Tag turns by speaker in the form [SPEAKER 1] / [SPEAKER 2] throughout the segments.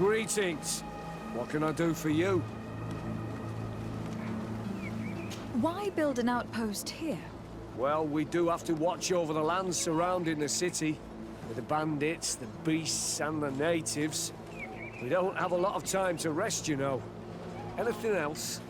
[SPEAKER 1] Greetings. What can I do for you?
[SPEAKER 2] Why build an outpost here?
[SPEAKER 1] Well, we do have to watch over the lands surrounding the city. With the bandits, the beasts, and the natives. We don't have a lot of time to rest, you know. Anything else?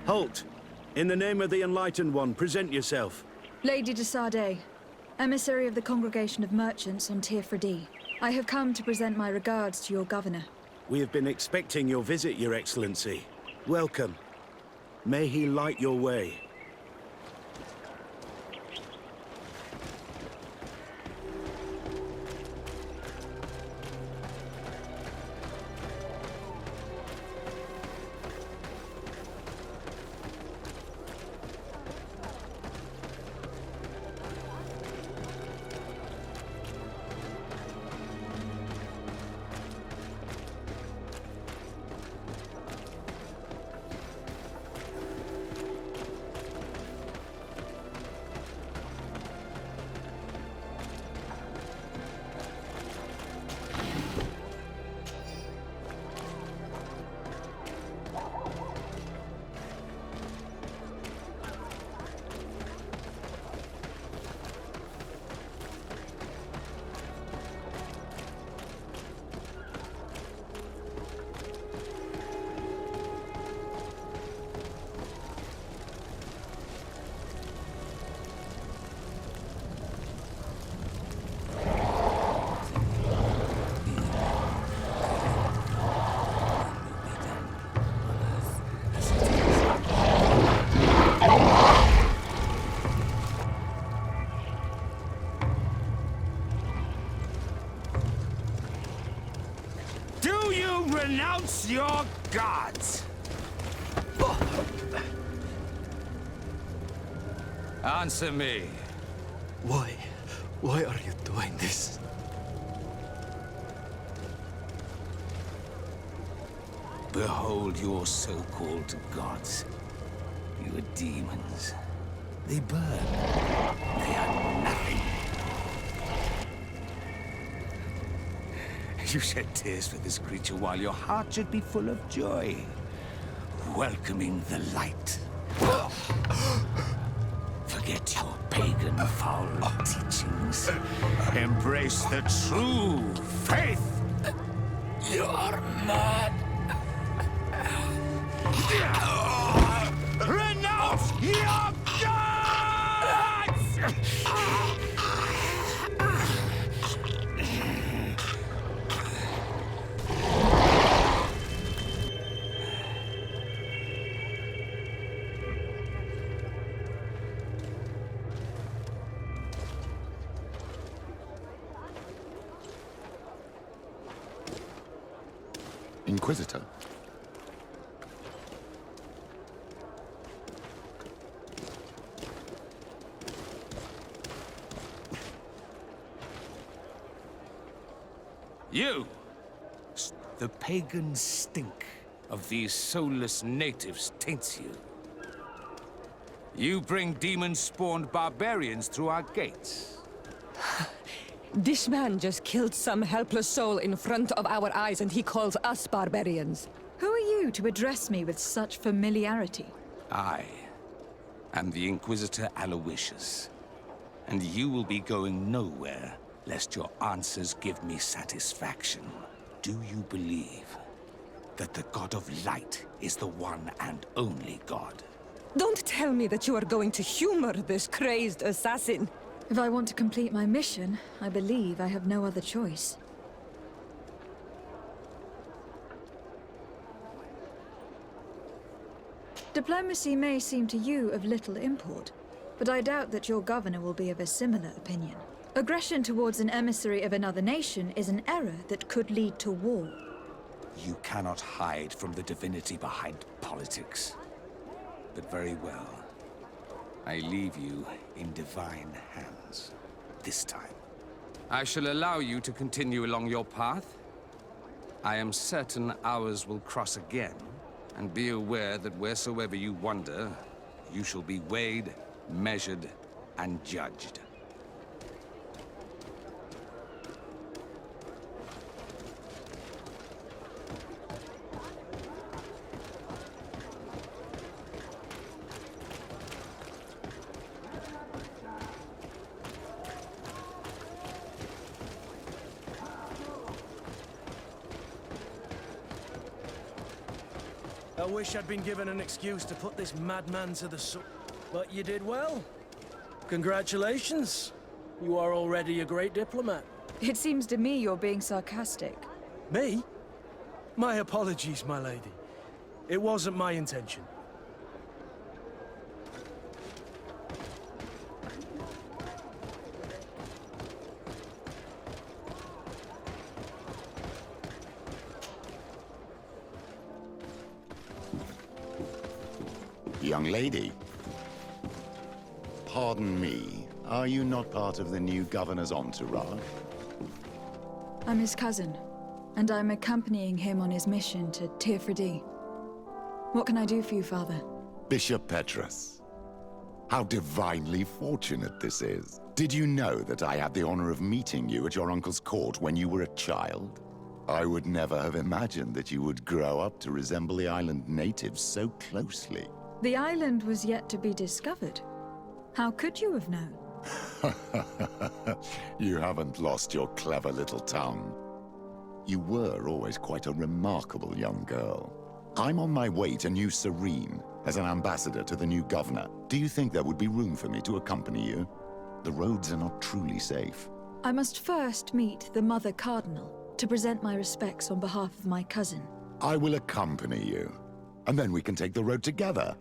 [SPEAKER 3] Halt! In the name of the Enlightened One, present yourself.
[SPEAKER 2] Lady de Sardet, emissary of the Congregation of Merchants on Tirfredi. I have come to present my regards to your governor.
[SPEAKER 3] We have been expecting your visit, Your Excellency. Welcome. May he light your way.
[SPEAKER 4] Renounce your gods! Answer me.
[SPEAKER 5] Why? Why are you doing this?
[SPEAKER 4] Behold your so-called gods. You are demons. They burn. They are nothing. You shed tears for this creature while your heart should be full of joy, welcoming the light. Forget your pagan foul teachings. Embrace the true faith.
[SPEAKER 5] You are mad.
[SPEAKER 4] Renounce your gods!
[SPEAKER 5] Inquisitor.
[SPEAKER 4] You! The pagan stink of these soulless natives taints you. You bring demon-spawned barbarians through our gates.
[SPEAKER 6] This man just killed some helpless soul in front of our eyes, and he calls us barbarians.
[SPEAKER 2] Who are you to address me with such familiarity?
[SPEAKER 4] I am the Inquisitor Aloysius, and you will be going nowhere lest your answers give me satisfaction. Do you believe that the God of Light is the one and only God?
[SPEAKER 6] Don't tell me that you are going to humor this crazed assassin.
[SPEAKER 2] If I want to complete my mission, I believe I have no other choice. Diplomacy may seem to you of little import, but I doubt that your governor will be of a similar opinion. Aggression towards an emissary of another nation is an error that could lead to war.
[SPEAKER 4] You cannot hide from the divinity behind politics. But very well. I leave you in divine hands. This time. I shall allow you to continue along your path. I am certain ours will cross again. And be aware that wheresoever you wander, you shall be weighed, measured, and judged.
[SPEAKER 7] I wish I'd been given an excuse to put this madman to the sword. But you did well. Congratulations. You are already a great diplomat.
[SPEAKER 2] It seems to me you're being sarcastic.
[SPEAKER 7] Me? My apologies, my lady. It wasn't my intention.
[SPEAKER 8] Young lady. Pardon me, are you not part of the new governor's entourage?
[SPEAKER 2] I'm his cousin, and I'm accompanying him on his mission to Tir. What can I do for you, Father?
[SPEAKER 8] Bishop Petrus. How divinely fortunate this is. Did you know that I had the honor of meeting you at your uncle's court when you were a child? I would never have imagined that you would grow up to resemble the island natives so closely.
[SPEAKER 2] The island was yet to be discovered. How could you have known?
[SPEAKER 8] You haven't lost your clever little tongue. You were always quite a remarkable young girl. I'm on my way to New Serene as an ambassador to the new governor. Do you think there would be room for me to accompany you? The roads are not truly safe.
[SPEAKER 2] I must first meet the Mother Cardinal to present my respects on behalf of my cousin.
[SPEAKER 8] I will accompany you, and then we can take the road together.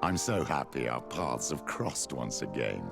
[SPEAKER 8] I'm so happy our paths have crossed once again.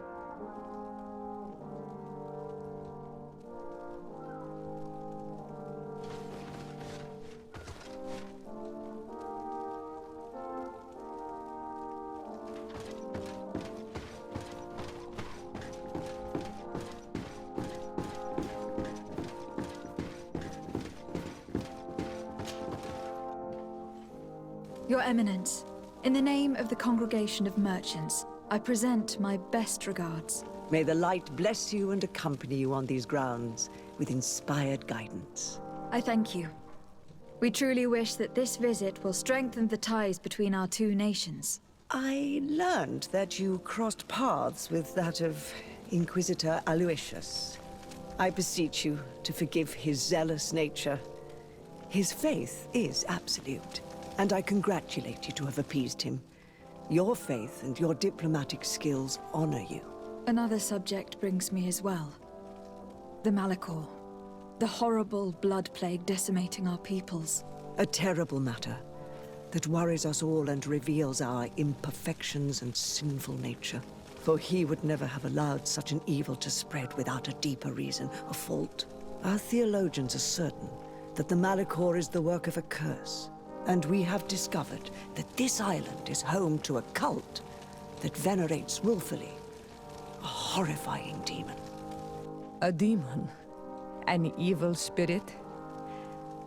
[SPEAKER 2] Your Eminence, in the name of the Congregation of Merchants, I present my best regards.
[SPEAKER 9] May the light bless you and accompany you on these grounds with inspired guidance.
[SPEAKER 2] I thank you. We truly wish that this visit will strengthen the ties between our two nations.
[SPEAKER 9] I learned that you crossed paths with that of Inquisitor Aloysius. I beseech you to forgive his zealous nature. His faith is absolute, and I congratulate you to have appeased him. Your faith and your diplomatic skills honor you.
[SPEAKER 2] Another subject brings me as well. The Malachor. The horrible blood plague decimating our peoples.
[SPEAKER 9] A terrible matter that worries us all and reveals our imperfections and sinful nature. For he would never have allowed such an evil to spread without a deeper reason, a fault. Our theologians are certain that the Malachor is the work of a curse. And we have discovered that this island is home to a cult that venerates willfully a horrifying demon.
[SPEAKER 6] A demon? An evil spirit?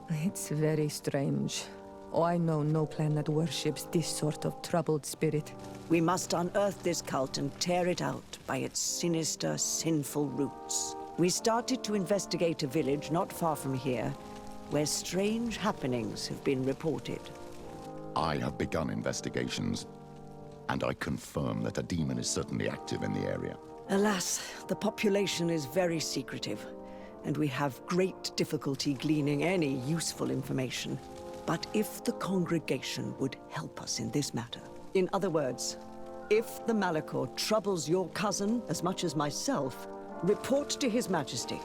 [SPEAKER 6] It's very strange. Oh, I know no planet worships this sort of troubled spirit.
[SPEAKER 9] We must unearth this cult and tear it out by its sinister, sinful roots. We started to investigate a village not far from here, where strange happenings have been reported.
[SPEAKER 8] I have begun investigations, and I confirm that a demon is certainly active in the area.
[SPEAKER 9] Alas, the population is very secretive, and we have great difficulty gleaning any useful information. But if the congregation would help us in this matter, in other words, if the Malachor troubles your cousin as much as myself, report to His Majesty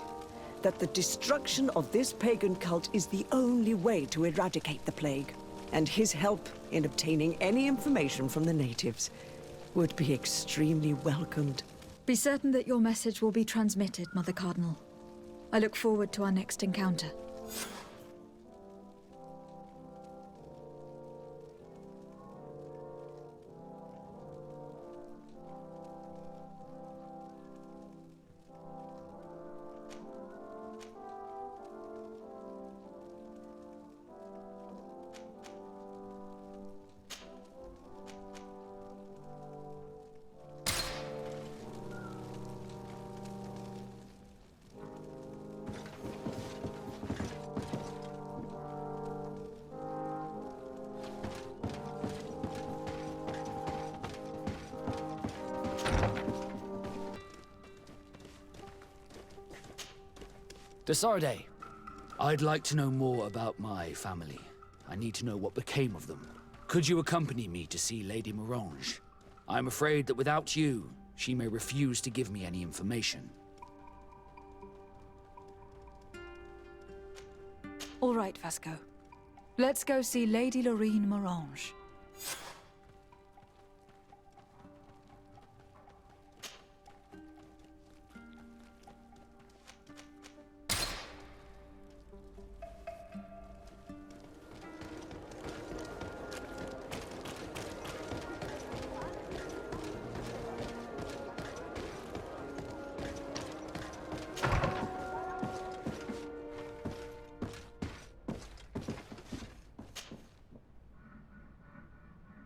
[SPEAKER 9] that the destruction of this pagan cult is the only way to eradicate the plague, and his help in obtaining any information from the natives would be extremely welcomed.
[SPEAKER 2] Be certain that your message will be transmitted, Mother Cardinal. I look forward to our next encounter.
[SPEAKER 10] Desarde, I'd like to know more about my family. I need to know what became of them. Could you accompany me to see Lady Morange? I'm afraid that without you, she may refuse to give me any information.
[SPEAKER 2] All right, Vasco. Let's go see Lady Lorraine Morange.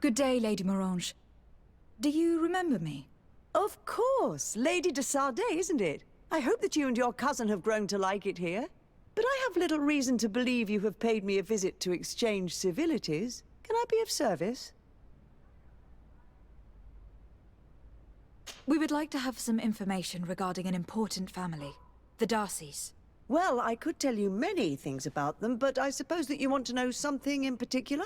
[SPEAKER 2] Good day, Lady Morange. Do you remember me?
[SPEAKER 9] Of course! Lady de Sardet, isn't it? I hope that you and your cousin have grown to like it here. But I have little reason to believe you have paid me a visit to exchange civilities. Can I be of service?
[SPEAKER 2] We would like to have some information regarding an important family, the Darcys.
[SPEAKER 9] Well, I could tell you many things about them, but I suppose that you want to know something in particular?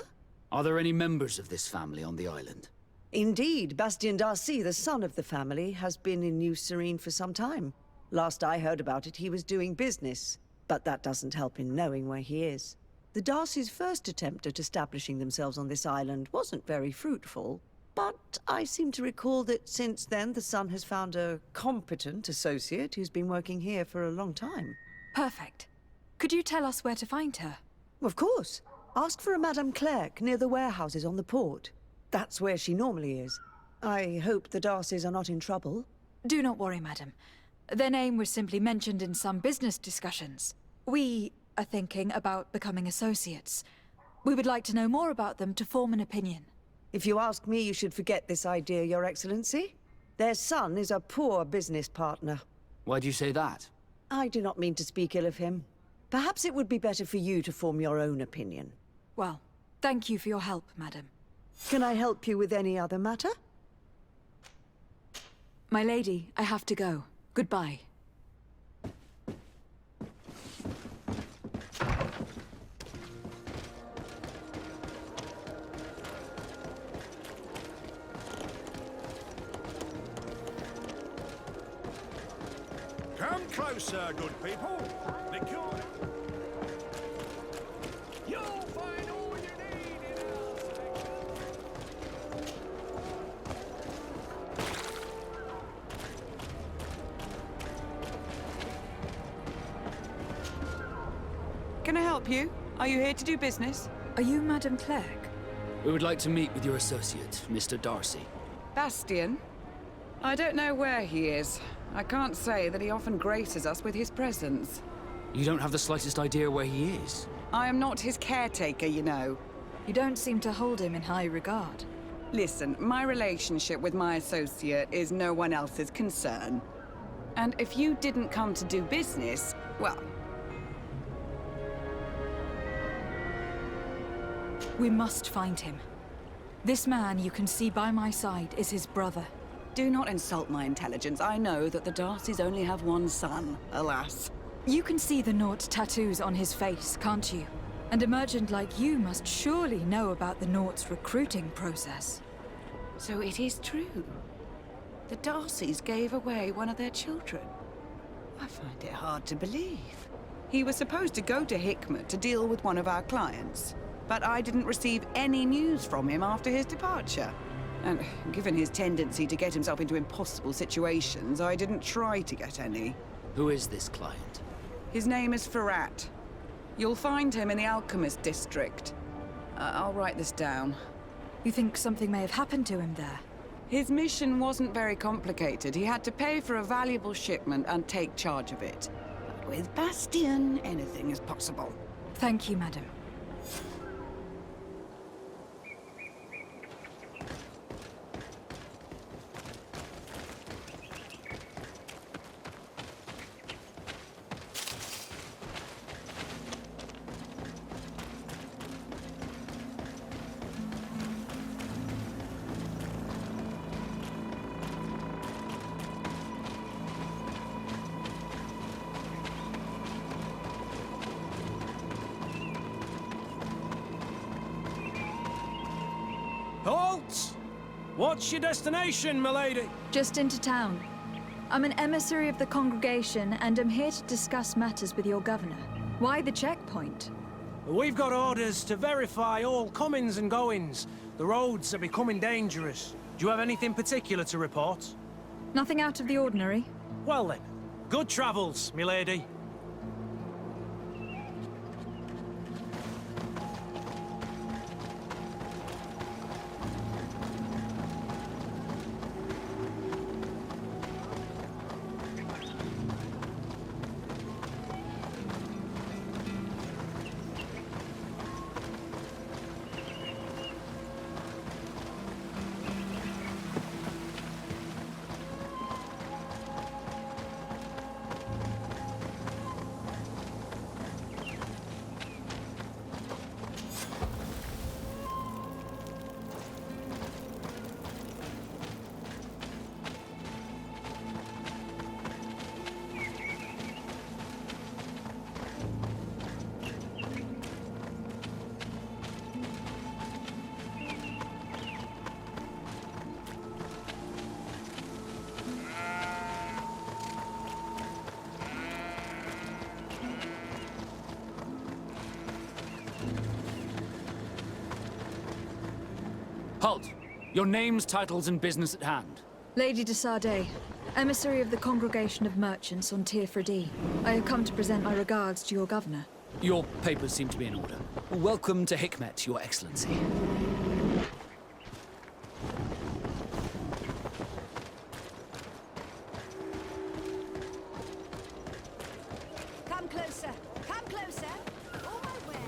[SPEAKER 10] Are there any members of this family on the island?
[SPEAKER 9] Indeed, Bastien Darcy, the son of the family, has been in New Serene for some time. Last I heard about it, he was doing business, but that doesn't help in knowing where he is. The Darcys' first attempt at establishing themselves on this island wasn't very fruitful, but I seem to recall that since then the son has found a competent associate who's been working here for a long time.
[SPEAKER 2] Perfect. Could you tell us where to find her?
[SPEAKER 9] Of course. Ask for a Madame Clerc near the warehouses on the port. That's where she normally is. I hope the Darcys are not in trouble.
[SPEAKER 2] Do not worry, madam. Their name was simply mentioned in some business discussions. We are thinking about becoming associates. We would like to know more about them to form an opinion.
[SPEAKER 9] If you ask me, you should forget this idea, Your Excellency. Their son is a poor business partner.
[SPEAKER 10] Why do you say that?
[SPEAKER 9] I do not mean to speak ill of him. Perhaps it would be better for you to form your own opinion.
[SPEAKER 2] Well, thank you for your help, madam.
[SPEAKER 9] Can I help you with any other matter?
[SPEAKER 2] My lady, I have to go. Goodbye.
[SPEAKER 3] Come closer, good people.
[SPEAKER 1] You'll find all you need in our section.
[SPEAKER 11] Can I help you? Are you here to do business?
[SPEAKER 2] Are you Madame Clerc?
[SPEAKER 10] We would like to meet with your associate, Mr. Darcy.
[SPEAKER 11] Bastien? I don't know where he is. I can't say that he often graces us with his presence.
[SPEAKER 10] You don't have the slightest idea where he is?
[SPEAKER 11] I am not his caretaker, you know.
[SPEAKER 2] You don't seem to hold him in high regard.
[SPEAKER 11] Listen, my relationship with my associate is no one else's concern. And if you didn't come to do business, well...
[SPEAKER 2] We must find him. This man you can see by my side is his brother.
[SPEAKER 11] Do not insult my intelligence. I know that the Darcys only have one son, alas.
[SPEAKER 2] You can see the Naught tattoos on his face, can't you? And a merchant like you must surely know about the Naught's recruiting process.
[SPEAKER 11] So it is true. The Darcys gave away one of their children. I find it hard to believe. He was supposed to go to Hikmet to deal with one of our clients, but I didn't receive any news from him after his departure. And given his tendency to get himself into impossible situations, I didn't try to get any.
[SPEAKER 10] Who is this client?
[SPEAKER 11] His name is Ferrat. You'll find him in the Alchemist District. I'll write this down.
[SPEAKER 2] You think something may have happened to him there?
[SPEAKER 11] His mission wasn't very complicated. He had to pay for a valuable shipment and take charge of it. But with Bastion, anything is possible.
[SPEAKER 2] Thank you, madam.
[SPEAKER 7] Halt! What's your destination, milady?
[SPEAKER 2] Just into town. I'm an emissary of the congregation and am here to discuss matters with your governor. Why the checkpoint?
[SPEAKER 7] We've got orders to verify all comings and goings. The roads are becoming dangerous. Do you have anything particular to report?
[SPEAKER 2] Nothing out of the ordinary.
[SPEAKER 7] Well then, good travels, milady.
[SPEAKER 10] Halt! Your names, titles, and business at hand.
[SPEAKER 2] Lady de Sardet, emissary of the Congregation of Merchants on Tier D. I have come to present my regards to your governor.
[SPEAKER 10] Your papers seem to be in order. Welcome to Hikmet, Your Excellency.
[SPEAKER 2] Come closer! Come closer! All my wares.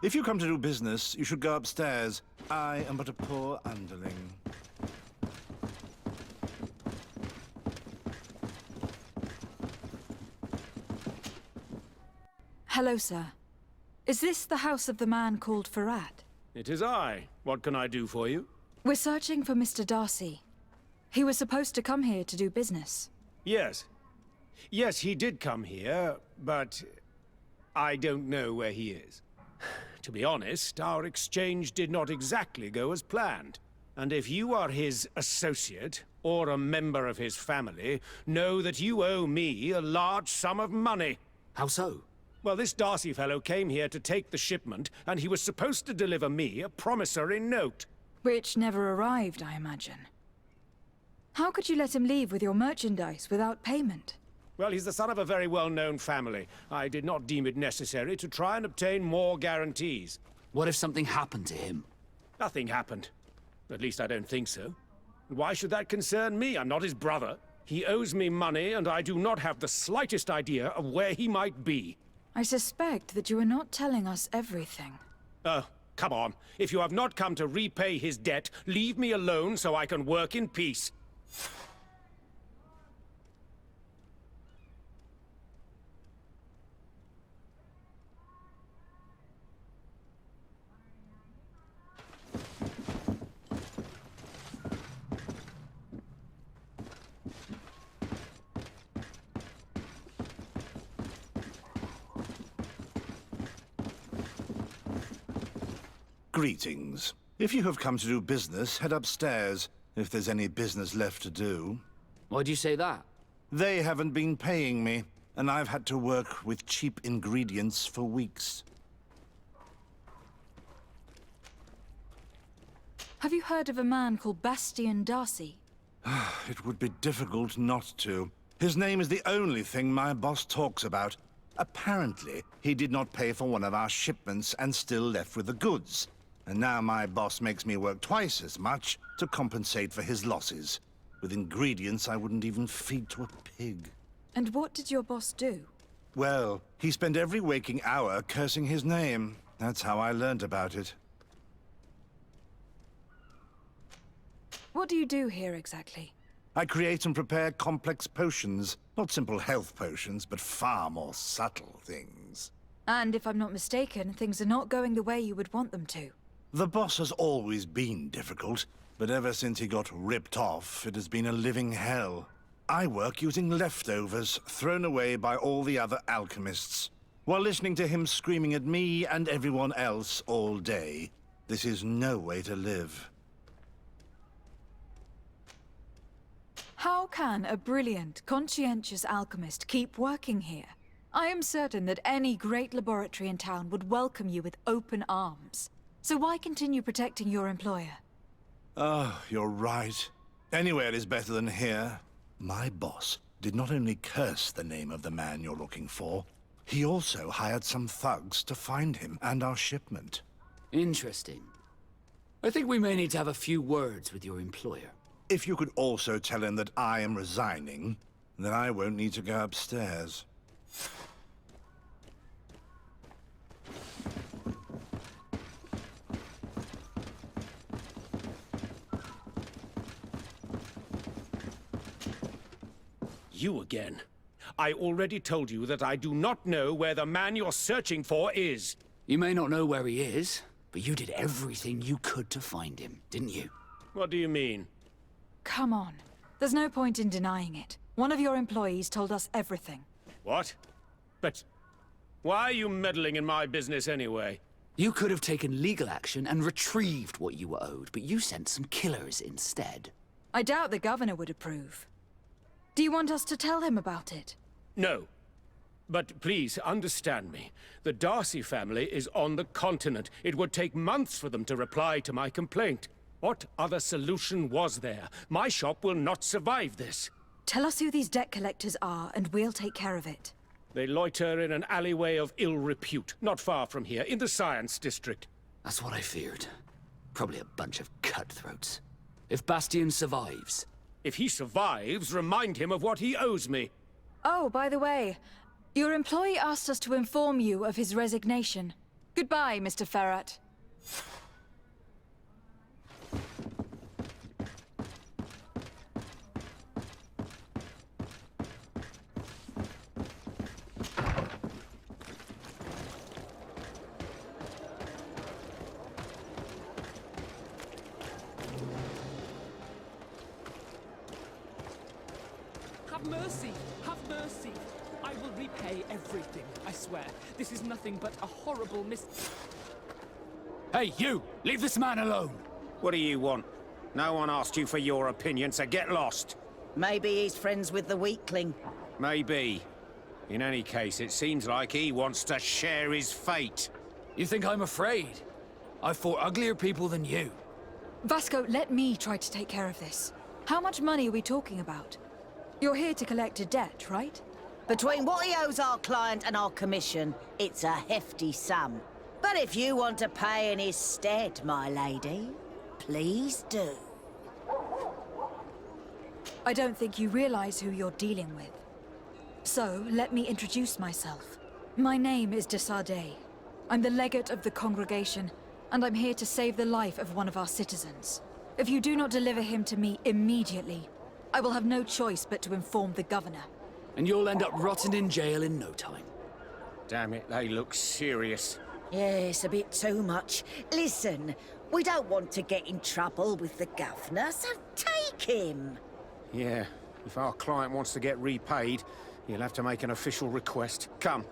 [SPEAKER 3] If you come to do business, you should go upstairs. I am but a poor underling.
[SPEAKER 2] Hello, sir. Is this the house of the man called Ferrat?
[SPEAKER 1] It is I. What can I do for you?
[SPEAKER 2] We're searching for Mr. Darcy. He was supposed to come here to do business.
[SPEAKER 1] Yes. Yes, he did come here, but I don't know where he is. To be honest, our exchange did not exactly go as planned. And if you are his associate, or a member of his family, know that you owe me a large sum of money.
[SPEAKER 10] How so?
[SPEAKER 1] Well, this Darcy fellow came here to take the shipment, and he was supposed to deliver me a promissory note.
[SPEAKER 2] Which never arrived, I imagine. How could you let him leave with your merchandise without payment?
[SPEAKER 12] Well, he's the son of a very well-known family. I did not deem it necessary to try and obtain more guarantees.
[SPEAKER 10] What if something happened to him?
[SPEAKER 12] Nothing happened. At least I don't think so. Why should that concern me? I'm not his brother. He owes me money, and I do not have the slightest idea of where he might be.
[SPEAKER 2] I suspect that you are not telling us everything.
[SPEAKER 12] Come on. If you have not come to repay his debt, leave me alone so I can work in peace.
[SPEAKER 3] Greetings. If you have come to do business, head upstairs, if there's any business left to do.
[SPEAKER 10] Why'd you say that?
[SPEAKER 3] They haven't been paying me, and I've had to work with cheap ingredients for weeks.
[SPEAKER 2] Have you heard of a man called Bastian Darcy?
[SPEAKER 3] It would be difficult not to. His name is the only thing my boss talks about. Apparently, he did not pay for one of our shipments and still left with the goods. And now my boss makes me work twice as much to compensate for his losses. With ingredients I wouldn't even feed to a pig.
[SPEAKER 2] And what did your boss do?
[SPEAKER 3] Well, he spent every waking hour cursing his name. That's how I learned about it.
[SPEAKER 2] What do you do here exactly?
[SPEAKER 3] I create and prepare complex potions. Not simple health potions, but far more subtle things.
[SPEAKER 2] And if I'm not mistaken, things are not going the way you would want them to.
[SPEAKER 3] The boss has always been difficult, but ever since he got ripped off, it has been a living hell. I work using leftovers thrown away by all the other alchemists, while listening to him screaming at me and everyone else all day. This is no way to live.
[SPEAKER 2] How can a brilliant, conscientious alchemist keep working here? I am certain that any great laboratory in town would welcome you with open arms. So why continue protecting your employer?
[SPEAKER 3] You're right. Anywhere is better than here. My boss did not only curse the name of the man you're looking for, he also hired some thugs to find him and our shipment.
[SPEAKER 10] Interesting. I think we may need to have a few words with your employer.
[SPEAKER 3] If you could also tell him that I am resigning, then I won't need to go upstairs.
[SPEAKER 12] You again. I already told you that I do not know where the man you're searching for is.
[SPEAKER 10] You may not know where he is, but you did everything you could to find him, didn't you?
[SPEAKER 12] What do you mean?
[SPEAKER 2] Come on. There's no point in denying it. One of your employees told us everything.
[SPEAKER 12] What? But why are you meddling in my business anyway?
[SPEAKER 10] You could have taken legal action and retrieved what you were owed, but you sent some killers instead.
[SPEAKER 2] I doubt the governor would approve. Do you want us to tell him about it?
[SPEAKER 12] No. But please, understand me. The Darcy family is on the continent. It would take months for them to reply to my complaint. What other solution was there? My shop will not survive this.
[SPEAKER 2] Tell us who these debt collectors are, and we'll take care of it.
[SPEAKER 12] They loiter in an alleyway of ill repute, not far from here, in the Science District.
[SPEAKER 10] That's what I feared. Probably a bunch of cutthroats. If Bastian survives...
[SPEAKER 12] If he survives, remind him of what he owes me.
[SPEAKER 2] Oh, by the way, your employee asked us to inform you of his resignation. Goodbye, Mr. Ferrat.
[SPEAKER 13] Have mercy! Have mercy! I will repay everything, I swear. This is nothing but a horrible
[SPEAKER 10] Hey, you! Leave this man alone!
[SPEAKER 12] What do you want? No one asked you for your opinion, so get lost.
[SPEAKER 11] Maybe he's friends with the weakling.
[SPEAKER 12] Maybe. In any case, it seems like he wants to share his fate.
[SPEAKER 10] You think I'm afraid? I've fought uglier people than you.
[SPEAKER 2] Vasco, let me try to take care of this. How much money are we talking about? You're here to collect a debt, right?
[SPEAKER 14] Between what he owes our client and our commission, it's a hefty sum. But if you want to pay in his stead, my lady, please do.
[SPEAKER 2] I don't think you realize who you're dealing with. So, let me introduce myself. My name is de Sardet. I'm the legate of the congregation, and I'm here to save the life of one of our citizens. If you do not deliver him to me immediately, I will have no choice but to inform the governor.
[SPEAKER 10] And you'll end up rotting in jail in no time.
[SPEAKER 12] Damn it, they look serious.
[SPEAKER 14] Yes, a bit too much. Listen, we don't want to get in trouble with the governor, so take him.
[SPEAKER 12] Yeah, if our client wants to get repaid, he'll have to make an official request. Come.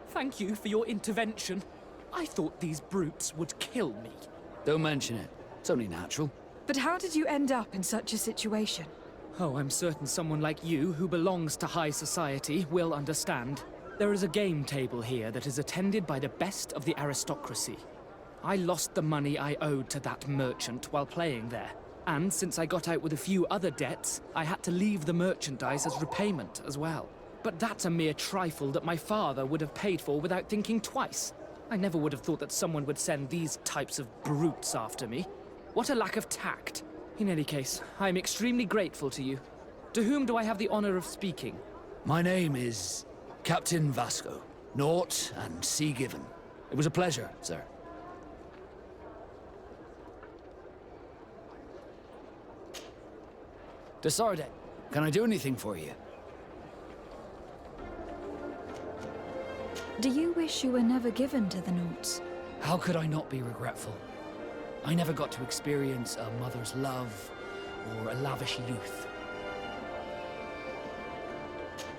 [SPEAKER 13] Thank you for your intervention. I thought these brutes would kill me.
[SPEAKER 10] Don't mention it. It's only natural.
[SPEAKER 2] But how did you end up in such a situation?
[SPEAKER 13] Oh, I'm certain someone like you, who belongs to high society, will understand. There is a game table here that is attended by the best of the aristocracy. I lost the money I owed to that merchant while playing there. And since I got out with a few other debts, I had to leave the merchandise as repayment as well. But that's a mere trifle that my father would have paid for without thinking twice. I never would have thought that someone would send these types of brutes after me. What a lack of tact. In any case, I'm extremely grateful to you. To whom do I have the honor of speaking?
[SPEAKER 10] My name is Captain Vasco. Naught and sea given. It was a pleasure, sir. De Sardet, can I do anything for you?
[SPEAKER 2] Do you wish you were never given to the Nauts?
[SPEAKER 10] How could I not be regretful? I never got to experience a mother's love or a lavish youth.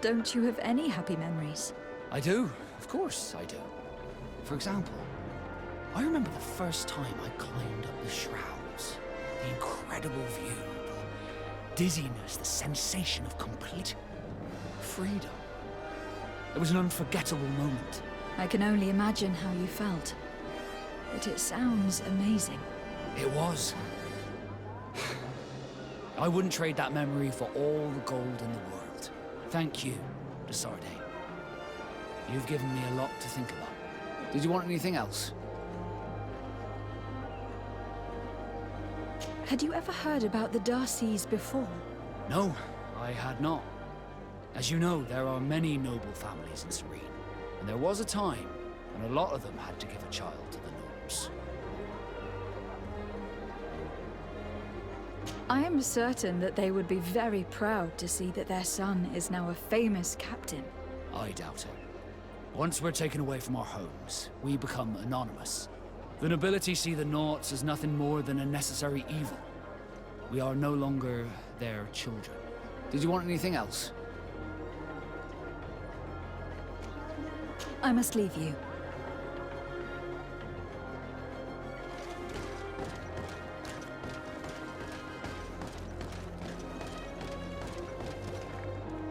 [SPEAKER 2] Don't you have any happy memories?
[SPEAKER 10] I do, of course I do. For example, I remember the first time I climbed up the shrouds. The incredible view, the dizziness, the sensation of complete freedom. It was an unforgettable moment.
[SPEAKER 2] I can only imagine how you felt. But it sounds amazing.
[SPEAKER 10] It was. I wouldn't trade that memory for all the gold in the world. Thank you, de Sardet. You've given me a lot to think about. Did you want anything else?
[SPEAKER 2] Had you ever heard about the Darcys before?
[SPEAKER 10] No, I had not. As you know, there are many noble families in Serene, and there was a time when a lot of them had to give a child to the gnomes.
[SPEAKER 2] I am certain that they would be very proud to see that their son is now a famous captain.
[SPEAKER 10] I doubt it. Once we're taken away from our homes, we become anonymous. The nobility see the Nauts as nothing more than a necessary evil. We are no longer their children. Did you want anything else?
[SPEAKER 2] I must leave you.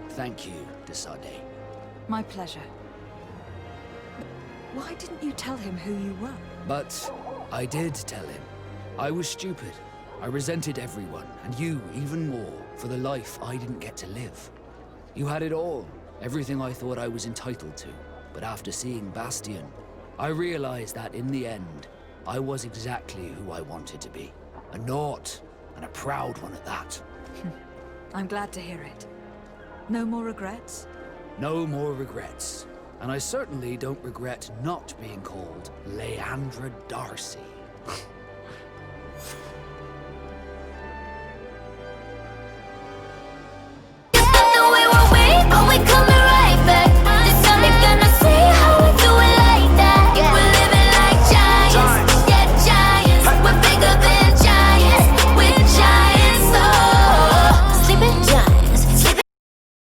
[SPEAKER 10] Thank you, de Sardet.
[SPEAKER 2] My pleasure. Why didn't you tell him who you were?
[SPEAKER 10] But I did tell him. I was stupid. I resented everyone, and you even more, for the life I didn't get to live. You had it all, everything I thought I was entitled to. But after seeing Bastion, I realized that in the end, I was exactly who I wanted to be. A Naut, and a proud one at that.
[SPEAKER 2] I'm glad to hear it. No more regrets?
[SPEAKER 10] No more regrets. And I certainly don't regret not being called Leandra Darcy.